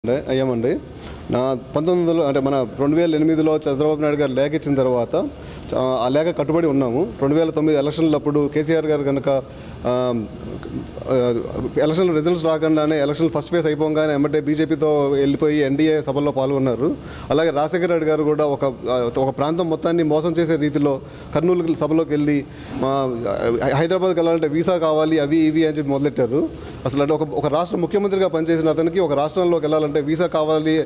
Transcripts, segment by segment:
అయ్యామండి. నా 1900 అంటే మన 2008లో చంద్రబాబు నాయుడు గారు లేఖ ఇచ్చిన తర్వాత ఆ లేఖ కట్టుబడి ఉన్నాము. 2009 ఎలక్షన్లప్పుడు కేసీఆర్ గారు కనుక ఎలక్షన్ రిజల్ట్స్ రాకుండానే ఎలక్షన్ ఫస్ట్ ఫేజ్ అయిపోగానే ఎమ్మటే బీజేపీతో వెళ్ళిపోయి ఎన్డీఏ సభల్లో పాల్గొన్నారు. అలాగే రాజశేఖర రెడ్డి గారు కూడా ఒక ప్రాంతం మొత్తాన్ని మోసం చేసే రీతిలో కర్నూలు సభలోకి వెళ్ళి హైదరాబాద్కి వెళ్ళాలంటే వీసా కావాలి అవి ఇవి అని చెప్పి మొదలెట్టారు. అసలు అంటే ఒక రాష్ట్ర ముఖ్యమంత్రిగా పనిచేసిన అతనికి ఒక రాష్ట్రంలోకి వెళ్ళాలంటే వీసా కావాలి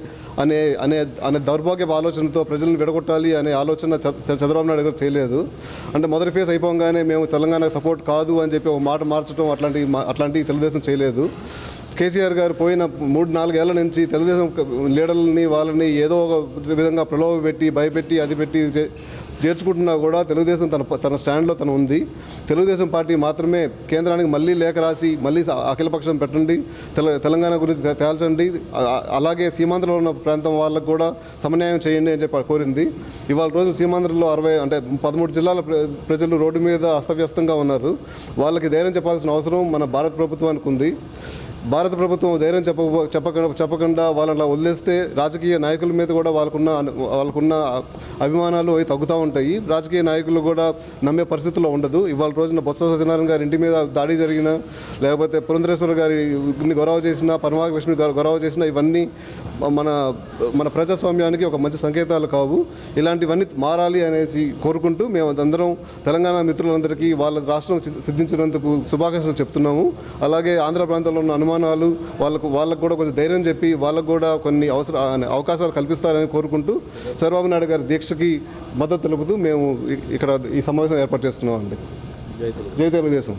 అనే అనే దౌర్భాగ్యపు ఆలోచనతో ప్రజలను విడగొట్టాలి అనే ఆలోచన చంద్రబాబు నాయుడు గారు చేయలేదు. అంటే మొదటి ఫేజ్ అయిపోగానే మేము తెలంగాణ సపోర్ట్ కాదు అని చెప్పి ఒక మాట మార్చడం అట్లాంటివి తెలుగుదేశం చేయలేదు. కేసీఆర్ గారు పోయిన 3-4 ఏళ్ల నుంచి తెలుగుదేశం లీడర్లని వాళ్ళని ఏదో ఒక విధంగా ప్రలోభ పెట్టి భయపెట్టి అది పెట్టి చేర్చుకుంటున్నా కూడా తెలుగుదేశం తన స్టాండ్లో తను ఉంది. తెలుగుదేశం పార్టీ మాత్రమే కేంద్రానికి మళ్ళీ లేఖ రాసి మళ్ళీ అఖిలపక్షం పెట్టండి, తెలంగాణ గురించి తేల్చండి, అలాగే సీమాంధ్రలో ఉన్న ప్రాంతం వాళ్ళకు కూడా సమన్యాయం చేయండి అని చెప్పి కోరింది. ఇవాళ రోజు సీమాంధ్రలో 13 జిల్లాల ప్రజలు రోడ్డు మీద అస్తవ్యస్తంగా ఉన్నారు. వాళ్ళకి ధైర్యం చెప్పాల్సిన అవసరం మన భారత ప్రభుత్వానికి ఉంది. భారత ప్రభుత్వం ధైర్యం చెప్పకుండా వాళ్ళని వదిలేస్తే రాజకీయ నాయకుల మీద కూడా వాళ్ళకున్న అభిమానాలు అవి తగ్గుతూ ఉంటాయి. రాజకీయ నాయకులు కూడా నమ్మే పరిస్థితుల్లో ఉండదు. ఇవాళ రోజున బొత్స సత్యనారాయణ గారి ఇంటి మీద దాడి జరిగిన, లేకపోతే పురంధరేశ్వర గారిని గొడవ చేసిన, పరమాలక్ష్మి గారు గొడవ చేసిన, ఇవన్నీ మన ప్రజాస్వామ్యానికి ఒక మంచి సంకేతాలు కావు. ఇలాంటివన్నీ మారాలి అనేసి కోరుకుంటూ మేము అందరం తెలంగాణ మిత్రులందరికీ వాళ్ళ రాష్ట్రం సిద్ధించినందుకు శుభాకాంక్షలు చెప్తున్నాము. అలాగే ఆంధ్ర ప్రాంతంలో ఉన్న అనుమానాలు వాళ్ళకు కూడా కొంచెం ధైర్యం చెప్పి వాళ్ళకు కూడా కొన్ని అవకాశాలు కల్పిస్తారని కోరుకుంటూ చంద్రబాబు నాయుడు గారి దీక్షకి మద్దతు తెలుపుతూ మేము ఇక్కడ ఈ సమావేశం ఏర్పాటు చేసుకున్నాం అండి. జై తెలుగుదేశం.